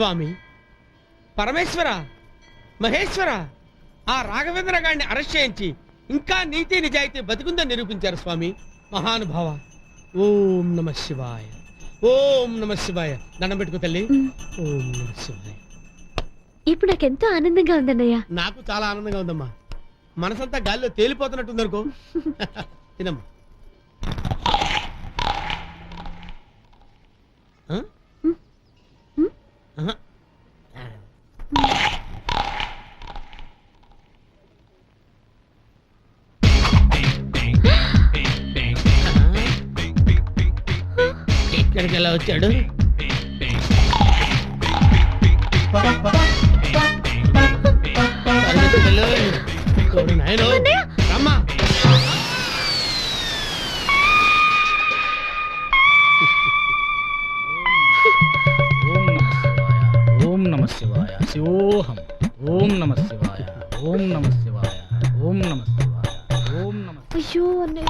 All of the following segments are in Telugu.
స్వామి పరమేశ్వర మహేశ్వర, ఆ రాఘవేంద్ర గారిని అరెస్ట్ చేయించి ఇంకా నీతి నిజాయితీ బతికుందని నిరూపించారు స్వామి. మహానుభావ. ఓం నమ శివాయ, ఓం నమ శివాయ. దండం పెట్టుకో తల్లి. ఓం నమ శివాయ. ఇప్పుడు నాకెంతో ఆనందంగా ఉందన్నయ్య. నాకు చాలా ఆనందంగా ఉందమ్మా. మనసంతా గాలిలో తేలిపోతున్నట్టుంది అనుకో. తినమ్మా. ఎక్కడికి ఎలా వచ్చాడు? అమ్మా ఓం నమ శివాయ. శివోహం. ఓం నమ శివాయ. ఓం నమ శివాయ. ఓం నమ శివాయ. ఓం నమ. అయ్యో అన్నయ్య.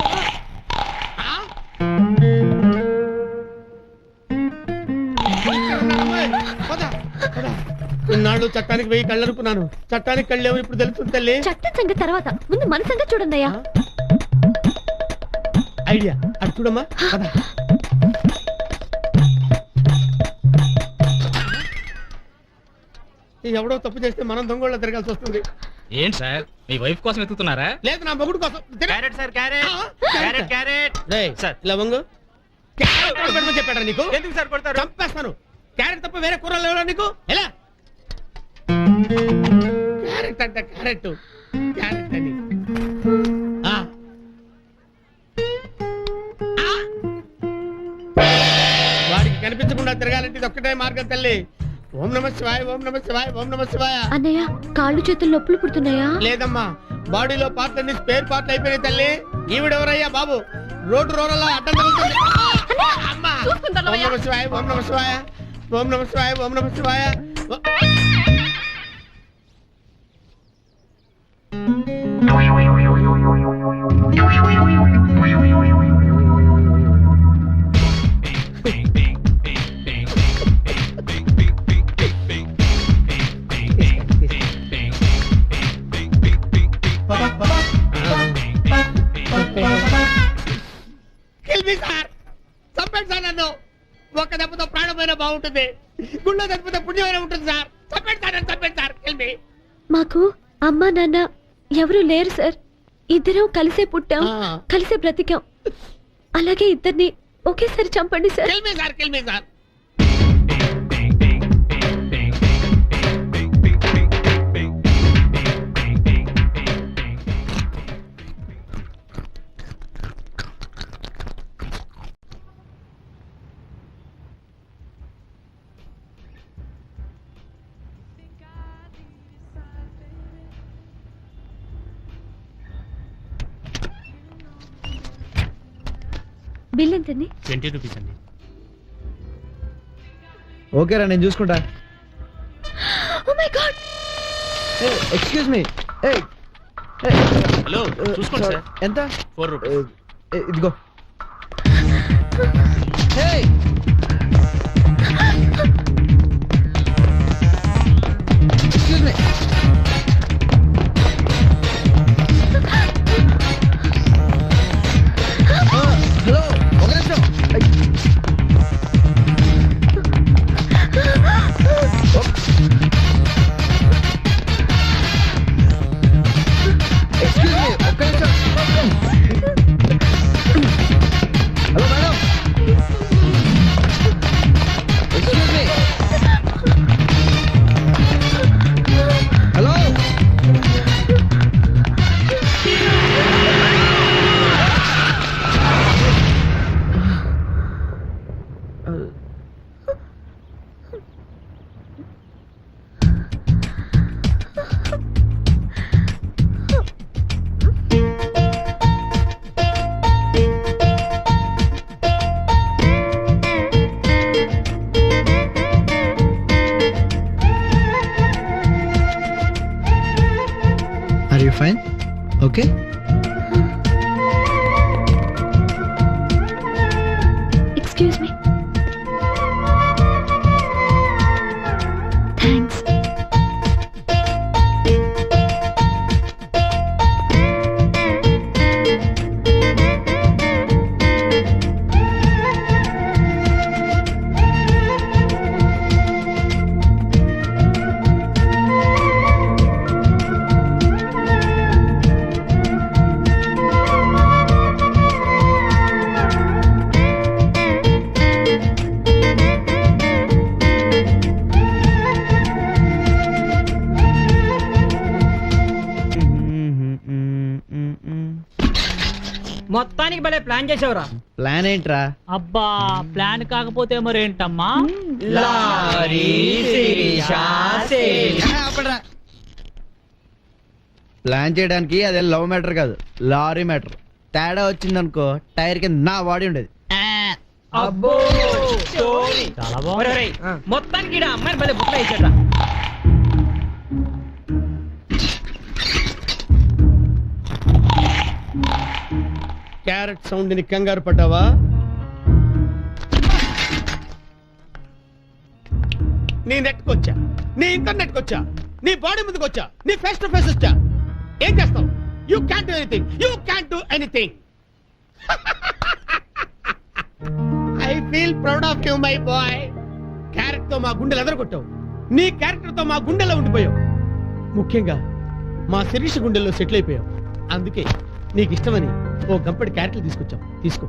ఇన్నాళ్ళు చట్టానికి వెయ్యి కళ్ళనుకున్నాను. చట్టానికి కళ్ళేమో ఇప్పుడు తెలుస్తుంది తల్లి. చట్టం సంగతి తర్వాత, ముందు మన సంగతి చూడన్నయ్యా. ఐడియా అది చూడమ్మా. ఎవడో తప్పు చేస్తే మనం దొంగోళ్ళ తిరగాల్సి వస్తుంది. ఏంటి సార్, మీ వైఫ్ కోసం ఎత్తుతున్నారా? లేదు, నా మొగుడు కోసం. Carrot sir, carrot. Carrot sir లవంగు క్యారెట్ చెప్పాడా నీకు? ఎందుకు సార్ కొడతారు? చంపేస్తాను. క్యారెట్ తప్ప వేరే కూరలు లేవా నీకు? ఎలా క్యారెట్ అంటే క్యారెట్ క్యారెట్ అని వాడికి కనిపించకుండా తిరగాలంటే ఇది ఒక్కటే మార్గం తల్లి. ఓం నమ శివాయ, ఓం నమ శివాయ, ఓం నమ శివాయ. అన్నయ్య కాళ్ళు చేతులు నొప్పులు పుడుతున్నాయా? లేదమ్మా, బాడీలో పార్ట్లన్నీ స్పేర్ పార్ట్లు అయిపోయినాయి తల్లి. ఈవిడెవరయ్యా బాబు? రోడ్డు రోడ్ల అడ్డం తగులుతుంది. ఓం నమ శివాయ, ఓం నమ శివాయ, ఓం నమ శివాయ, ఓం నమ శివాయ. ఒక్క దెబ్బతో ప్రాణమైన బాగుంటుంది, గుళ్ళో దెబ్బతో పుణ్యమైన ఉంటుంది సార్. చంపండి సార్. మాకు అమ్మా నాన్న ఎవరు లేరు సార్. ఇద్దరం కలిసే పుట్టాం, కలిసే బ్రతికాం. అలాగే ఇద్దరిని ఒకేసారి చంపండి సార్. సార్. బిల్ ఎంతండి? 20 రూపీస్ అండి. ఓకేరా, నేను చూసుకుంటా. Oh my god. Excuse me. Hello, చూసుకోండి సార్. ఎంత? 4 రూపీస్. ఇదిగో. Excuse me. హలో, ఒక నిమిషం. ఎక్స్క్యూజ్ మీ, ఒక్క నిమిషం. Hello madam. Excuse me. Hello. Are you fine? Okay? Excuse me. మొత్తానికి భలే ప్లాన్ చేసావురా. ప్లాన్ ఏంట్రా? అబ్బా ప్లాన్ కాకపోతే మరేంటమ్మా? ప్లాన్ చేయడానికి అదే లవ్ మ్యాటర్ కాదు, లారీ మ్యాటర్. తేడా వచ్చిందనుకో టైర్ కింద నా బాడీ ఉండేది. అబ్బో చాలా బాగుంది. ఒరేయ్, మొత్తానికి ఈడ అమ్మాయిని భలే బుక్ వేసాడ్రా. క్యారెట్ సౌండ్ ని కంగారు పడ్డావా? నీ నెట్ కొచ్చా, నీ ఇంటర్నెట్ కొచ్చా, నీ బాడీ మీదకి వచ్చా, నీ ఫేస్ టు ఫేస్ వచ్చా. ఏం చేస్తావు? You can do anything, you can do anything. I feel proud of you my boy. Carrot తో మా గుండెలు ఎదరగొట్టావు, నీ క్యారెక్టర్ తో మా గుండెలో ఉండిపోయావు. ముఖ్యంగా మా శిరీష గుండెల్లో సెటిల్ అయిపోయావు. అందుకే నీకు ఇష్టమని ఓ గంపడి క్యారెట్లు తీసుకొచ్చాం. తీసుకో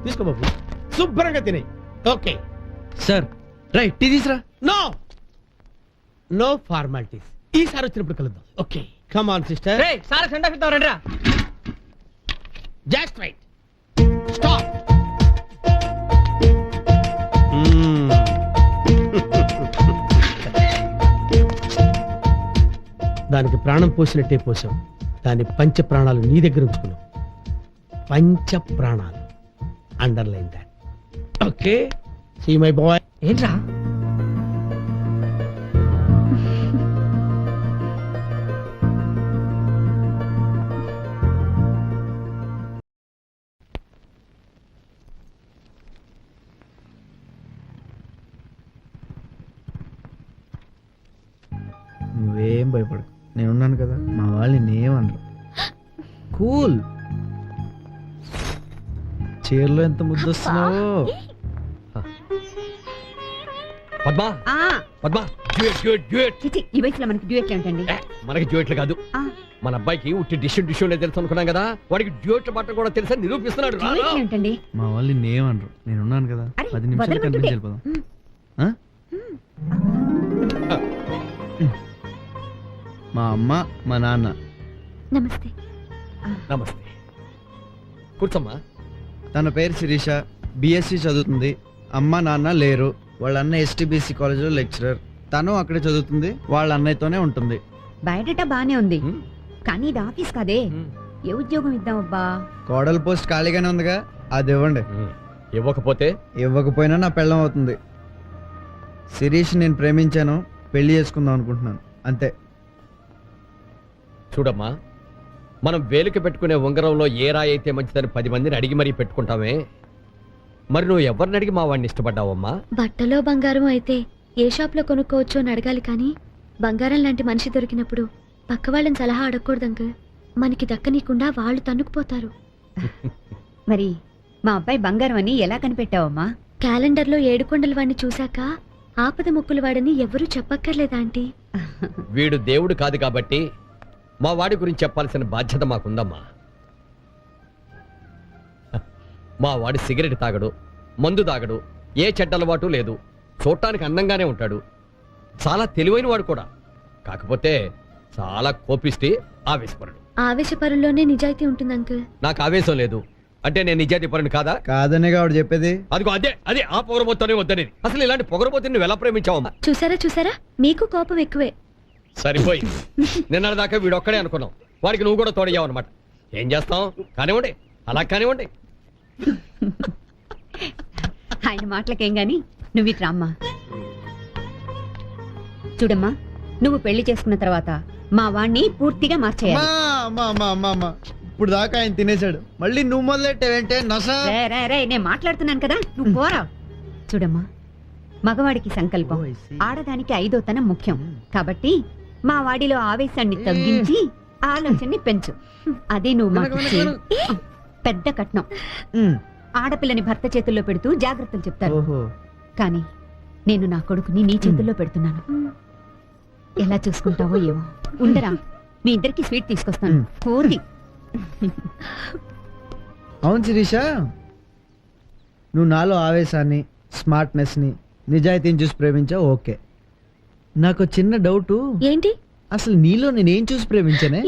తీసుకో బాబు, శుభ్రంగా తినే. ఓకే సార్ రైట్, టీ తీసురా. No no formalities. ఈసారి వచ్చినప్పుడు కలుద్దాం. Okay come on sister. రేయ్, సారా సెండ్ ఆఫ్ ఇద్దాం రండిరా. Just right, stop. దానికి ప్రాణం పోసినట్టే పోసాం. దాని పంచ ప్రాణాలు నీ దగ్గర ఉంచుకున్నావు. పంచ ప్రాణాలు, underline that. Okay see my boy. ఏంట్రా? నువ్వేం భయపడు, నేను ఉన్నాను కదా. మా వాళ్ళు నేనేమనరు. కూల్. చీరలో ఎంత ముద్దు వస్తున్నావో. Padma Padma, duet duet duet. చిచి, ఈ వయసులో మనకి డ్యూయట్లు ఏంటండి? మనకి డ్యూయట్లు కాదు, మన అబ్బాయికి ఉట్టి డిష్ తెలుసు అనుకున్నాం కదా. వాడికి డ్యూయట్లు పట్టడం కూడా తెలుసా నిరూపిస్తున్నాడు. డ్యూయట్లు ఏంటండి? మా వాళ్ళు నేనేమనరు, నేను ఉన్నాను కదా. అరే, 10 నిమిషాలు వదలమంటుంటే. కనిపించి వెళ్ళిపోదాం. ఆ? మా అమ్మ మా నాన్న. నమస్తే. నమస్తే, కూర్చోమ్మా. తన పేరు శిరీష, బిఎస్సి చదువుతుంది. అమ్మ నాన్న లేరు. వాళ్ళ అన్న ఎస్టీబీసీ కాలేజీలో లెక్చరర్. తను అక్కడే చదువుతుంది, వాళ్ళ అన్నయ్యతోనే ఉంటుంది. బయటట బానే ఉంది, హ్మ్. కానీ ఇది ఆఫీస్ కదే. ఏ ఉద్యోగం ఇద్దాం అబ్బా? కోడల పోస్ట్ ఖాళీగానే ఉందిగా, అది ఇవ్వండి. ఇవ్వకపోతే ఇవ్వకపోయినా నా పెళ్ళం అవుతుంది. శిరీష్ నేను ప్రేమించాను, పెళ్లి చేసుకుందాం అనుకుంటున్నాను, అంతే. చూడమ్మా, మనం వేలికి పెట్టుకునే ఉంగరంలో ఏ రాయి అయితే మంచిదని 10 మందిని అడిగి మరీ పెట్టుకుంటామే. మరి నువ్వు ఎవరిని అడిగి మా వాడిని ఇష్టపడ్డావమ్మా? బట్టలో బంగారం అయితే ఏ షాప్ లో కొనుక్కోవచ్చు అని అడగాలి, కానీ బంగారం లాంటి మనిషి దొరికినప్పుడు పక్క వాళ్ళని సలహా అడగకూడదు అంకుల్. మనకి దక్కనీయకుండా వాళ్ళు తన్నుకుపోతారు. మరి మా అబ్బాయి బంగారం అని ఎలా కనిపెట్టావమ్మా? క్యాలెండర్లో 7 కొండల వాడిని చూశాక ఆపద ముక్కుల వాడని ఎవరూ చెప్పక్కర్లేదా ఆంటీ? వీడు దేవుడు కాదు కాబట్టి మా వాడి గురించి చెప్పాల్సిన బాధ్యత మాకుందమ్మా. మా వాడి సిగరెట్ తాగడు, మందు తాగడు, ఏ చెడ్డ అలవాటు లేదు. చూడటానికి అందంగానే ఉంటాడు, చాలా తెలివైన వాడు కూడా. కాకపోతే చాలా కోపిష్టి, ఆవేశపరుడు. ఆవేశపరుల్లోనే నిజాయితీ ఉంటుంది అంకుల్. నాకు ఆవేశం లేదు అంటే నేను నిజాయితీ పరుని కాదా? కాదనే ఆవిడ చెప్పేది. అదిగో అదే అదే ఆ పొగరబోతోనే వద్దనేది. అసలు ఇలాంటి పొగరబోతే నువ్వు ఎలా ప్రేమించావమ్మా? చూసారా మీకు కోపం ఎక్కువే. సరిపోయి నిన్నటిదాకా వీడొక్కడే అనుకున్నాం, వాడికి నువ్వు కూడా తోడయ్యావు అనమాట. ఏం చేస్తాం, కానివ్వండి, అలా కానివ్వండి. ఆయన మాటలకేం గాని నువ్వు ఇట్రా అమ్మా. చూడమ్మా, నువ్వు పెళ్లి చేసుకున్న తర్వాత మా వాణ్ణి పూర్తిగా మార్చేయాలి. ఇప్పుడు దాకా ఆయన తినేశాడు, మళ్ళీ నువ్వు మొదలెట్టావంటే నస. రే, నేను మాట్లాడుతున్నాను కదా, నువ్వు పోరా. చూడమ్మా, మగవాడికి సంకల్పం, ఆడదానికి 5వ తనం ముఖ్యం. కాబట్టి మా వాడిలో ఆవేశాన్ని తగ్గించి ఆలోచనని పెంచు. అదే నువ్వు మాకు ఇచ్చే పెద్ద కట్నం. ఆడపిల్లని భర్త చేతుల్లో పెడుతూ జాగ్రత్తలు చెప్తారు, కానీ నేను నా కొడుకుని నీ చేతుల్లో పెడుతున్నాను. ఎలా చూసుకుంటావో ఏమో. ఉండరా, మీ ఇద్దరికి స్వీట్ తీసుకొస్తాను. కోతి. అవును శిరీష, నువ్వు నాలో ఆవేశాన్ని, స్మార్ట్నెస్ని, నిజాయితీని చూసి ప్రేమించావు, ఓకే. నాకు చిన్న డౌట్. ఏంటి? అసలు నీలో నేనేం చూసి ప్రేమించానే?